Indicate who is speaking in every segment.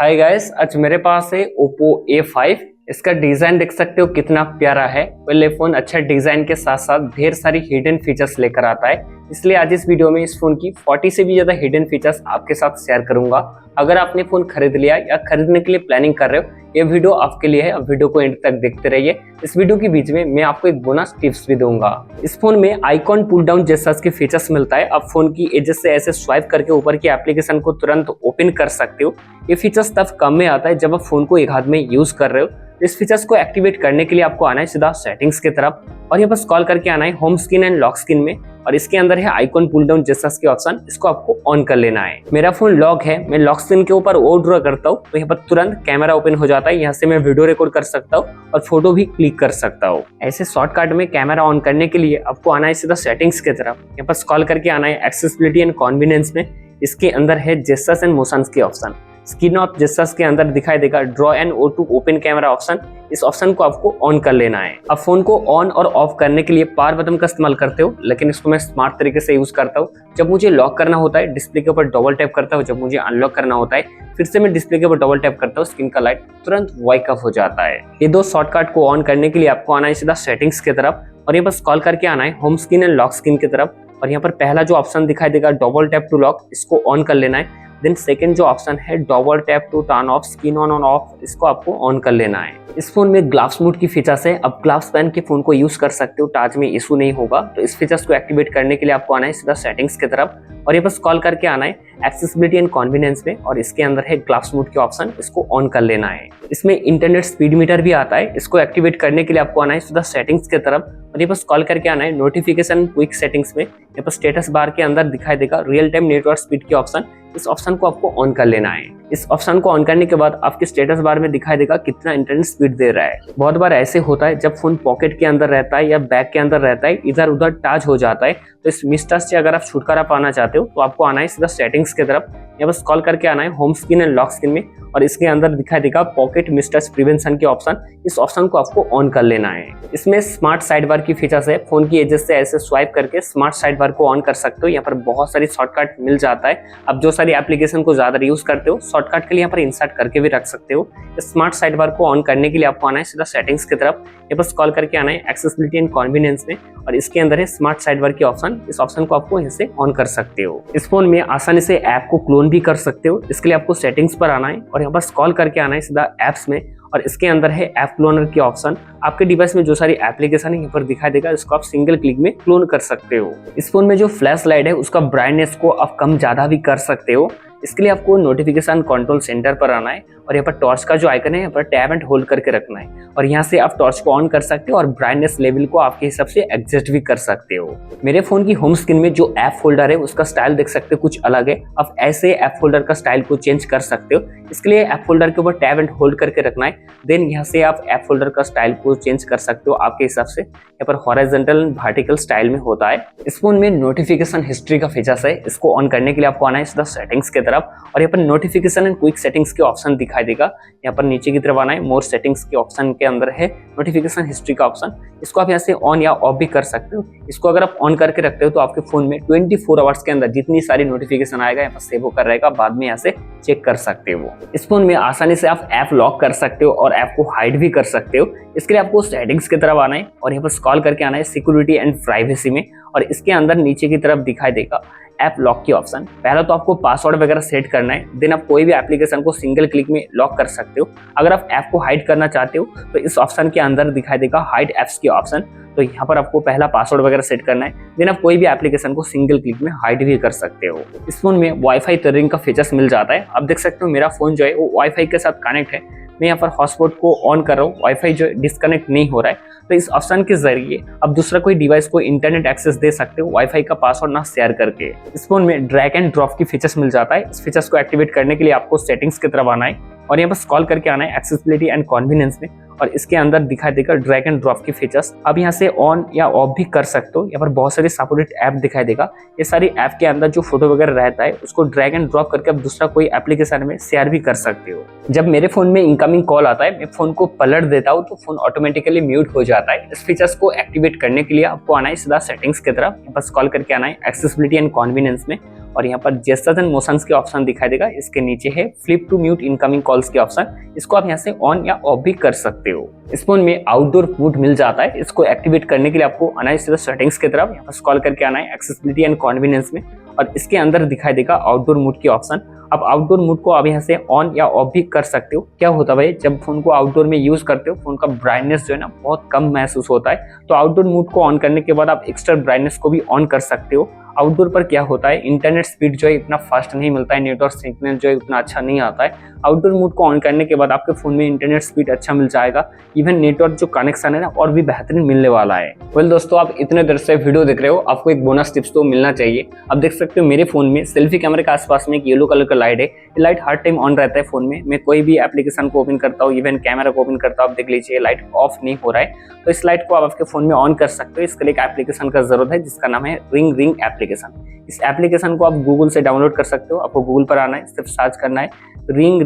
Speaker 1: Hi guys, आज मेरे पास है Oppo A5। इसका डिजाइन देख सकते हो कितना प्यारा है। ये फोन अच्छा डिजाइन के साथ साथ ढेर सारी हिडन फीचर्स लेकर आता है, इसलिए आज इस वीडियो में इस फोन की 40 से भी ज्यादा हिडन फीचर्स आपके साथ शेयर करूंगा। अगर आपने फोन खरीद लिया या खरीदने के लिए प्लानिंग कर रहे हो, ये वीडियो आपके लिए है। अब वीडियो को एंड तक देखते रहिए। इस वीडियो के बीच में मैं आपको एक बोनस टिप्स भी दूंगा। इस फोन में आइकॉन पुल डाउन जैसा के फीचर्स मिलता है। आप फोन की एजेस से ऐसे स्वाइप करके ऊपर की एप्लीकेशन को तुरंत ओपन कर सकते हो। ये फीचर्स तब काम में आता है जब आप फोन को एक हाथ में यूज कर रहे हो। इस फीचर्स को एक्टिवेट करने के लिए आपको आना है सीधा सेटिंग्स की तरफ और यहाँ पर स्क्रॉल करके आना है home screen and lock screen में, और इसके अंदर है आइकॉन पुल डाउन जैसा के ऑप्शन। इसको आपको ऑन कर लेना है। मेरा फोन लॉक है, मैं लॉक स्क्रीन के ऊपर ओ ड्रॉ करता हूँ तो यहाँ पर तुरंत कैमरा ओपन हो जाता है। यहाँ से मैं वीडियो रिकॉर्ड कर सकता हूँ और फोटो भी क्लिक कर सकता हूँ। ऐसे शॉर्टकट में कैमरा ऑन करने के लिए आपको आना है सीधा सेटिंग्स की तरफ। यहाँ पर स्क्रॉल करके आना है एक्सेसिबिलिटी एंड कन्वीनियंस में। इसके अंदर है जेस्चर्स एंड मोशंस के ऑप्शन। स्क्रीन ऑफ जेस्चर्स के अंदर दिखाई देगा draw and O to open camera option. इस ऑप्शन को आपको ऑन कर लेना है। अब फोन को ऑन और ऑफ करने के लिए पावर बटन का इस्तेमाल करते हो, लेकिन इसको मैं स्मार्ट तरीके से यूज करता हूँ। जब मुझे लॉक करना होता है डिस्प्ले के ऊपर डबल टैप करता हूँ, जब मुझे अनलॉक करना होता है फिर से मैं डिस्प्ले के ऊपर डबल टैप करता हूँ, स्क्रीन का लाइट तुरंत वाइक ऑफ हो जाता है। ये दो शॉर्टकट को ऑन करने के लिए आपको आना है सीधा सेटिंग्स की तरफ और यहाँ पर स्क्रॉल करके आना है home screen and lock screen की तरफ। और यहाँ पर पहला जो ऑप्शन दिखाई देगा डबल टैप टू लॉक, इसको ऑन कर लेना है। देन सेकंड जो ऑप्शन है double tap to turn off screen on on off, इसको आपको ऑन कर लेना है। इस फोन में ग्लास मोड की फीचर्स है। अब ग्लास पहन के फोन को यूज कर सकते हो, टच में इशू नहीं होगा। तो इस फीचर्स को एक्टिवेट करने के लिए आपको आना है सीधा सेटिंग्स की तरफ और ये बस कॉल करके आना है एक्सेसिबिलिटी एंड कन्वीनियंस में, और इसके अंदर है ग्लास मोड के ऑप्शन। इसको ऑन कर लेना है। इसमें इंटरनेट स्पीड मीटर भी आता है। इसको एक्टिवेट करने के लिए आपको आना है सीधा सेटिंग्स की तरफ और ये बस कॉल करके आना है नोटिफिकेशन क्विक सेटिंग्स में। यहाँ पर स्टेटस बार के अंदर दिखाई देगा रियल टाइम नेटवर्क स्पीड के ऑप्शन। इस ऑप्शन को आपको ऑन कर लेना है। इस ऑप्शन को ऑन करने के बाद आपके स्टेटस बार में दिखाई देगा कितना इंटरनेट स्पीड दे रहा है। बहुत बार ऐसे होता है जब फोन पॉकेट के अंदर रहता है या बैग के अंदर रहता है, इधर उधर टच हो जाता है। तो इस मिसटच से अगर आप छुटकारा पाना चाहते हो तो आपको आना है सीधा सेटिंग्स की तरफ। यहाँ बस कॉल करके आना है home screen and lock screen में और इसके अंदर दिखाई देगा पॉकेट मिसटच प्रिवेंशन के ऑप्शन। इस ऑप्शन को आपको ऑन कर लेना है। इसमें स्मार्ट साइड बार की फीचर्स है। फोन की एजेस से ऐसे स्वाइप करके स्मार्ट साइड बार को ऑन कर सकते हो। यहाँ पर बहुत सारी शॉर्टकट मिल जाता है। अब जो सारी एप्लीकेशन को ज्यादा यूज करते हो शॉर्टकट के लिए यहाँ पर इंसर्ट करके भी रख सकते हो। स्मार्ट साइड बार को ऑन करने के लिए आपको आना है सीधा सेटिंग्स की तरफ। ये बस कॉल करके आना है एक्सेसिबिलिटी एंड कन्वीनियंस में और इसके अंदर है स्मार्ट साइड बार के ऑप्शन। इस ऑप्शन को आपको यहाँ से ऑन कर सकते हो। इस फोन में आसानी से ऐप को क्लोन भी कर सकते हो। इसके लिए आपको सेटिंग्स पर आना है और यहाँ पर कॉल करके आना है सीधा एप्स में और इसके अंदर है ऐप क्लोनर के ऑप्शन। आपके डिवाइस में जो सारी एप्लीकेशन है यहाँ पर दिखाई देगा, इसको आप सिंगल क्लिक में क्लोन कर सकते हो। इस फोन में जो फ्लैश लाइट है उसका ब्राइटनेस को आप कम ज्यादा भी कर सकते हो। इसके लिए आपको नोटिफिकेशन कंट्रोल सेंटर पर आना है और यहाँ पर टॉर्च का जो आइकन है यहाँ पर टैब एंड होल्ड करके रखना है और यहाँ से आप टॉर्च को ऑन कर सकते हो और ब्राइटनेस लेवल को आपके हिसाब से एडजस्ट भी कर सकते हो। मेरे फोन की होम स्क्रीन में जो ऐप फोल्डर है उसका स्टाइल देख सकते हो कुछ अलग है। आप ऐसे ऐप फोल्डर का स्टाइल को चेंज कर सकते हो। इसके लिए ऐप फोल्डर के ऊपर टैब एंड होल्ड करके रखना है। देन यहाँ से आप ऐप फोल्डर का स्टाइल को चेंज कर सकते हो आपके हिसाब से। यहाँ पर हॉरिजॉन्टल एंड वर्टिकल स्टाइल में होता है। इस फोन में नोटिफिकेशन हिस्ट्री का फीचर्स है। इसको ऑन करने के लिए आपको आना है सीधा सेटिंग्स की तरफ और यहाँ पर नोटिफिकेशन एंड क्विक सेटिंग्स के ऑप्शन दिखाई देगा। यहाँ पर नीचे की तरफ आना है मोर सेटिंग्स के ऑप्शन के अंदर है नोटिफिकेशन हिस्ट्री का ऑप्शन। इसको आप यहाँ से ऑन या ऑफ भी कर सकते हो। इसको अगर आप ऑन करके रखते हो तो आपके फोन में 24 आवर्स के अंदर जितनी सारी नोटिफिकेशन आएगा यहाँ पर सेव होकर रहेगा, बाद में यहाँ से चेक कर सकते हो। इस फोन में आसानी से आप ऐप लॉक कर सकते हो और ऐप को हाइड भी कर सकते हो। इसके लिए आपको सेटिंग्स की तरफ आना है और यहाँ पर स्क्रॉल करके आना है सिक्योरिटी एंड प्राइवेसी में और इसके अंदर नीचे की तरफ दिखाई देगा ऐप लॉक की ऑप्शन। पहला तो आपको पासवर्ड वगैरह सेट करना है। देन आप कोई भी एप्लीकेशन को सिंगल क्लिक में लॉक कर सकते हो। अगर आप ऐप को हाइड करना चाहते हो तो इस ऑप्शन के अंदर दिखाई देगा हाइड एप्स की ऑप्शन। तो यहाँ पर आपको पहला पासवर्ड वगैरह सेट करना है। देन आप कोई भी एप्लीकेशन को सिंगल क्लिक में हाइड भी कर सकते हो। इस फोन में वाईफाई टेरिंग का फीचर्स मिल जाता है। आप देख सकते हो मेरा फोन जो है वो वाईफाई के साथ कनेक्ट है। मैं यहाँ पर हॉटस्पॉट को ऑन कर रहा हूँ, वाईफाई जो डिस्कनेक्ट नहीं हो रहा है। तो इस ऑप्शन के जरिए अब दूसरा कोई डिवाइस को इंटरनेट एक्सेस दे सकते हो वाईफाई का पासवर्ड ना शेयर करके। इस फोन में ड्रैग एंड ड्रॉप की फीचर्स मिल जाता है। इस फीचर्स को एक्टिवेट करने के लिए आपको सेटिंग्स की तरफ आना है और यहाँ पर कॉल करके आना है एक्सेसिबिलिटी एंड कन्वीनियंस में और इसके अंदर दिखाई देगा ड्रैग एंड ड्रॉप की फीचर्स। अब यहाँ से ऑन या ऑफ भी कर सकते हो। यहाँ पर बहुत सारी सपोर्टेड ऐप दिखाई देगा। ये सारी ऐप के अंदर जो फोटो वगैरह रहता है उसको ड्रैग एंड ड्रॉप करके अब दूसरा कोई एप्लीकेशन में शेयर भी कर सकते हो। जब मेरे फोन में इनकमिंग कॉल आता है मैं फोन को पलट देता हूँ तो फोन ऑटोमेटिकली म्यूट हो जाता है। इस फीचर्स को एक्टिवेट करने के लिए आपको आना है सीधा सेटिंग्स की तरफ। बस कॉल करके आना है एक्सेसिबिलिटी एंड कन्वीनियंस में और यहाँ पर जेस्चर्स एंड मोशंस के ऑप्शन दिखाई देगा। इसके नीचे है flip to mute incoming calls के ऑप्शन, इसको आप यहाँ से ऑन या ऑफ भी कर सकते हो। इस फोन में आउटडोर मोड मिल जाता है। इसको एक्टिवेट करने के लिए आपको आना है सीधा सेटिंग्स की तरफ, यहाँ पर स्क्रॉल करके आना है एक्सेसिबिलिटी एंड कन्वीनियंस में, और इसके अंदर दिखाई देगा आउटडोर मोड के ऑप्शन। अब आउटडोर मोड को आप यहाँ से ऑन या ऑफ भी कर सकते हो। क्या होता है भाई, जब फोन को आउटडोर में यूज करते हो फोन का ब्राइटनेस जो है ना बहुत कम महसूस होता है, तो आउटडोर मोड को ऑन करने के बाद आप एक्स्ट्रा ब्राइटनेस को भी ऑन कर सकते हो। आउटडोर पर क्या होता है, इंटरनेट स्पीड जो है इतना फास्ट नहीं मिलता है, नेटवर्क सिग्नल जो है उतना अच्छा नहीं आता है। आउटडोर मोड को ऑन करने के बाद आपके फोन में इंटरनेट स्पीड अच्छा मिल जाएगा, इवन नेटवर्क जो कनेक्शन है ना और भी बेहतरीन मिलने वाला है। वेल दोस्तों, आप इतने देर से वीडियो देख रहे हो, आपको एक बोनस टिप्स तो मिलना चाहिए। आप देख सकते हो मेरे फोन में सेल्फी कैमरे के आसपास में एक येलो कलर का लाइट है। ये लाइट हर टाइम ऑन रहता है फोन में। मैं कोई भी एप्लीकेशन को ओपन करता हूँ, इवन कैमरा को ओपन करता हूँ, आप देख लीजिए लाइट ऑफ नहीं हो रहा है। तो इस लाइट को आप आपके फोन में ऑन कर सकते हो। इसके लिए एक एप्लीकेशन का जरूरत है जिसका नाम है रिंग एप्लीकेशन। इस एप्लीकेशन को आप गूगल से डाउनलोड कर सकते हो। आपको गूगल पर आना है, सिर्फ सर्च करना है रिंग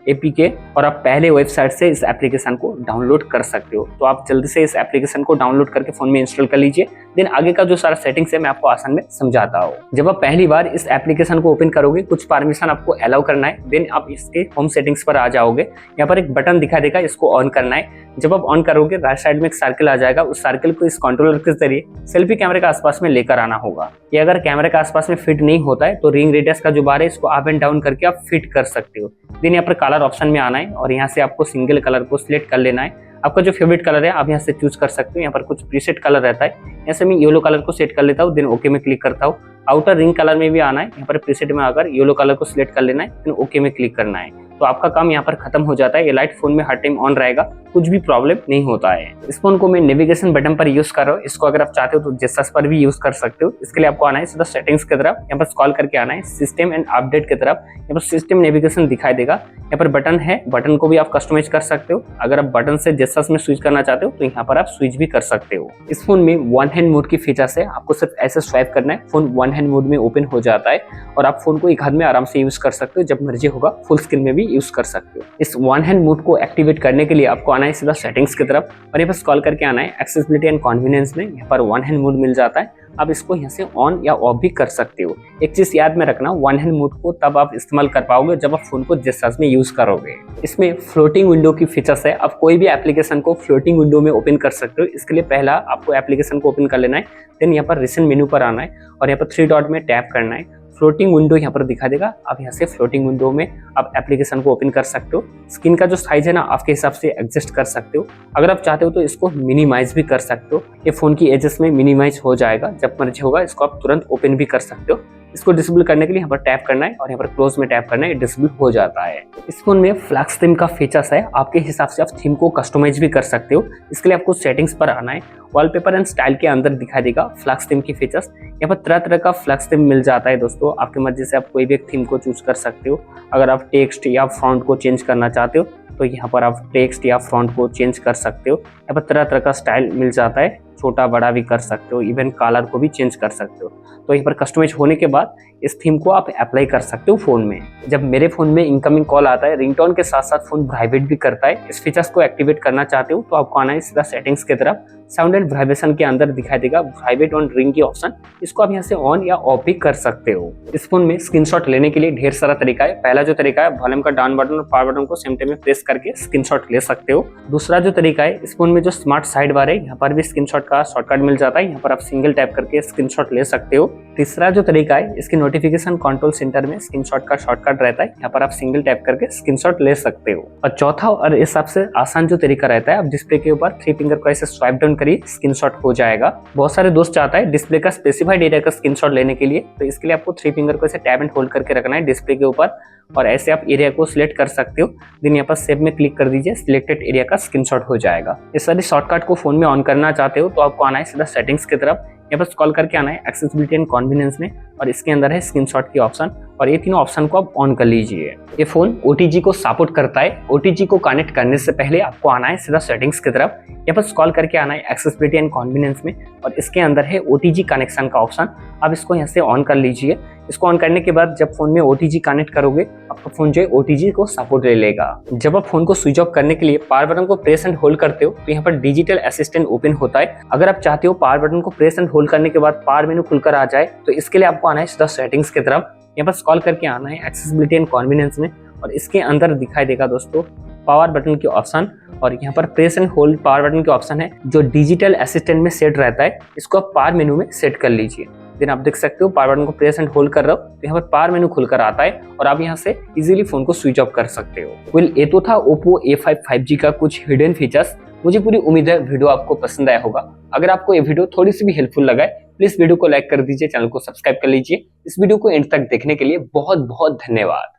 Speaker 1: APK और आप पहले वेबसाइट से इस एप्लीकेशन को डाउनलोड कर सकते हो। तो आप जल्दी से इस एप्लीकेशन को डाउनलोड करके फोन में इंस्टॉल कर लीजिए। देन आगे का जो सारा सेटिंग्स है मैं आपको आसान में समझाता हूँ। जब आप पहली बार इस एप्लीकेशन को ओपन करोगे, कुछ परमिशन आपको अलाउ करना है। देन आप इसके होम सेटिंग्स पर आ जाओगे। यहाँ पर एक बटन दिखा देगा, इसको ऑन करना है। जब आप ऑन करोगे राइट साइड में एक सर्कल आ जाएगा, उस सर्कल को इस कंट्रोलर के जरिए सेल्फी कैमरे के आसपास में लेकर आना होगा। ये अगर कैमरे के आसपास में फिट नहीं होता है तो रिंग रेडियस का जो बार है इसको अप एंड डाउन करके आप फिट कर सकते हो। देन यहाँ पर कलर ऑप्शन में आना है और यहाँ से आपको सिंगल कलर को सिलेक्ट कर लेना है। आपका जो फेवरेट कलर है आप यहाँ से चूज कर सकते हो। यहाँ पर कुछ प्रीसेट कलर रहता है, यहाँ से मैं येलो कलर को सेट कर लेता हूँ। देन ओके में क्लिक करता हूँ। आउटर रिंग कलर में भी आना है, यहाँ पर प्रीसेट में आकर येलो कलर को सिलेक्ट कर लेना है, देन ओके में क्लिक करना है। तो आपका काम यहाँ पर खत्म हो जाता है। ये लाइट फोन में हर टाइम ऑन रहेगा, कुछ भी प्रॉब्लम नहीं होता है। इस फोन को मैं नेविगेशन बटन पर यूज कर रहा हूँ। इसको अगर आप चाहते हो तो जेस्चर्स पर भी यूज कर सकते हो। इसके लिए आपको आना है सीधा सेटिंग्स की तरफ, यहाँ पर स्क्रॉल करके आना है सिस्टम एंड अपडेट की तरफ। यहाँ पर सिस्टम नेविगेशन दिखाई देगा, यहाँ पर बटन है, बटन को भी आप कस्टमाइज कर सकते हो। अगर आप बटन से जेस्चर्स में स्विच करना चाहते हो तो यहाँ पर आप स्विच भी कर सकते हो। इस फोन में वन हैंड मोड की फीचर्स है, आपको सिर्फ ऐसे स्वाइप करना है, फोन वन हैंड मोड में ओपन हो जाता है और आप फोन को एक हाथ में आराम से यूज कर सकते हो। जब मर्जी होगा फुल स्क्रीन में भी यूज कर सकते हो। इस वन हैंड मोड को एक्टिवेट करने के लिए आपको आना है सीधा सेटिंग्स की तरफ और यहाँ पर स्क्रॉल करके आना है एक्सेसिबिलिटी एंड कन्वीनियंस में। यहाँ पर वन हैंड मोड मिल जाता है, आप इसको यहाँ से ऑन या ऑफ भी कर सकते हो। एक चीज याद में रखना, वन हैंड मोड को तब आप इस्तेमाल कर पाओगे जब आप फोन को जेस्चर्स में यूज करोगे। इसमें फ्लोटिंग विंडो की फीचर्स है, आप कोई भी एप्लीकेशन को फ्लोटिंग विंडो में ओपन कर सकते हो। इसके लिए पहला आपको एप्लीकेशन को ओपन कर लेना है, देन यहाँ पर रिसेंट मेनू पर आना है और यहाँ पर 3 डॉट में टैप करना है। फ्लोटिंग विंडो यहाँ पर दिखा देगा, आप यहाँ से फ्लोटिंग विंडो में आप एप्लीकेशन को ओपन कर सकते हो। स्क्रीन का जो साइज है ना आपके हिसाब से एडजस्ट कर सकते हो। अगर आप चाहते हो तो इसको मिनिमाइज भी कर सकते हो, ये फोन की एजेस में मिनिमाइज हो जाएगा। जब मर्जी होगा इसको आप तुरंत ओपन भी कर सकते हो। इसको डिसेबल करने के लिए यहाँ पर टैप करना है और यहाँ पर क्लोज में टैप करना है, डिसेबल हो जाता है। इस फोन में फ्लैक्स थीम का फीचर्स है, आपके हिसाब से आप थीम को कस्टमाइज भी कर सकते हो। इसके लिए आपको सेटिंग्स पर आना है, वॉलपेपर एंड स्टाइल के अंदर दिखा देगा फ्लैक्स थीम की फीचर्स। यहाँ पर तरह तरह का फ्लैक्स थीम मिल जाता है दोस्तों, आपकी मर्जी से आप कोई भी एक थीम को चूज कर सकते हो। अगर आप टेक्स्ट या फॉन्ट को चेंज करना चाहते हो तो यहाँ पर आप टेक्स्ट या फॉन्ट को चेंज कर सकते हो। यहाँ पर तरह तरह का स्टाइल मिल जाता है, छोटा बड़ा भी कर सकते हो, इवन कलर को भी चेंज कर सकते हो। तो यहाँ पर कस्टमाइज होने के बाद इस थीम को आप अप्लाई कर सकते हो फोन में। जब मेरे फोन में इनकमिंग कॉल आता है, रिंगटोन के साथ साथ फोन वाइब्रेट भी करता है। इस फीचर्स को एक्टिवेट करना चाहते हो तो आपको आना है सीधा सेटिंग्स की तरफ, साउंड एंड वाइब्रेशन के अंदर दिखाई देगा वाइब्रेट ऑन रिंग की ऑप्शन, इसको आप यहाँ से ऑन या ऑफ भी कर सकते हो। इस फोन में स्क्रीनशॉट लेने के लिए ढेर सारा तरीका है। पहला जो तरीका है, वॉल्यूम का डाउन बटन और पावर बटन को सेम टाइम में प्रेस करके स्क्रीनशॉट ले सकते हो। दूसरा जो तरीका है, इस फोन में जो स्मार्ट साइड बार है यहाँ पर भी स्क्रीनशॉट का शॉर्टकट मिल जाता है, यहाँ पर आप सिंगल टैप करके स्क्रीनशॉट ले सकते हो। तीसरा जो तरीका है, इसके नोटिफिकेशन कंट्रोल सेंटर में स्क्रीनशॉट का शॉर्टकट रहता है, यहाँ पर आप सिंगल टैप करके स्क्रीनशॉट ले सकते हो। और चौथा और इस सबसे आसान जो तरीका रहता है, आप डिस्प्ले के ऊपर 3 फिंगर को ऐसे स्वाइप डाउन करिए, स्क्रीनशॉट हो जाएगा। बहुत सारे दोस्त चाहता है डिस्प्ले का स्पेसिफाइड एरिया का स्क्रीनशॉट लेने के लिए, तो इसके लिए आपको 3 फिंगर को ऐसे टैप एंड होल्ड करके रखना है डिस्प्ले के ऊपर और ऐसे आप एरिया को सिलेक्ट कर सकते हो। देन यहाँ पर सेव में क्लिक कर दीजिए, सिलेक्टेड एरिया का स्क्रीनशॉट हो जाएगा। इस सारी शॉर्टकट को फोन में ऑन करना चाहते हो तो आपको आना है सीधा सेटिंग्स की तरफ, यहाँ पर स्क्रॉल करके आना है एक्सेसिबिलिटी एंड कन्वीनियंस में और इसके अंदर है स्क्रीनशॉट की ऑप्शन और ये तीनों ऑप्शन को आप ऑन कर लीजिए। ये फोन OTG को सपोर्ट करता है। OTG को कनेक्ट करने से पहले आपको आना है सीधा सेटिंग्स की तरफ, यहाँ पर स्क्रॉल करके आना है एक्सेसिबिलिटी एंड कन्वीनियंस में और इसके अंदर है OTG कनेक्शन का ऑप्शन, आप इसको यहाँ से ऑन कर लीजिए। इसको ऑन करने के बाद जब फोन में OTG कनेक्ट करोगे आपका फोन जो है OTG को सपोर्ट ले लेगा। जब आप फोन को स्विच ऑफ करने के लिए पावर बटन को प्रेस एंड होल्ड करते हो तो यहाँ पर डिजिटल असिस्टेंट ओपन होता है। अगर आप चाहते हो पावर बटन को प्रेस एंड होल्ड करने के बाद पावर मेनू खुलकर आ जाए तो इसके लिए आपको आना है सीधा सेटिंग्स की तरफ। यहाँ पर स्क्रॉल करके आना है एक्सेसिबिलिटी एंड कन्वीनियंस में और इसके अंदर दिखाई देगा दोस्तों पावर बटन के ऑप्शन और यहाँ पर press and hold power button के ऑप्शन है जो डिजिटल असिस्टेंट में सेट रहता है। इसको आप पावर मेनू में सेट कर लीजिए। देन आप देख सकते हो पावर बटन को प्रेस एंड होल्ड कर रहे हो तो यहाँ पर पावर मेनू खुलकर आता है और आप यहाँ से इजीली फोन को स्विच ऑफ कर सकते हो। ये तो था Oppo A5 5G का कुछ हिडन फीचर्स। मुझे पूरी उम्मीद है वीडियो आपको पसंद आया होगा। अगर आपको ये वीडियो थोड़ी सी भी हेल्पफुल लगा है प्लीज वीडियो को लाइक कर दीजिए, चैनल को सब्सक्राइब कर लीजिए। इस वीडियो को एंड तक देखने के लिए बहुत बहुत धन्यवाद।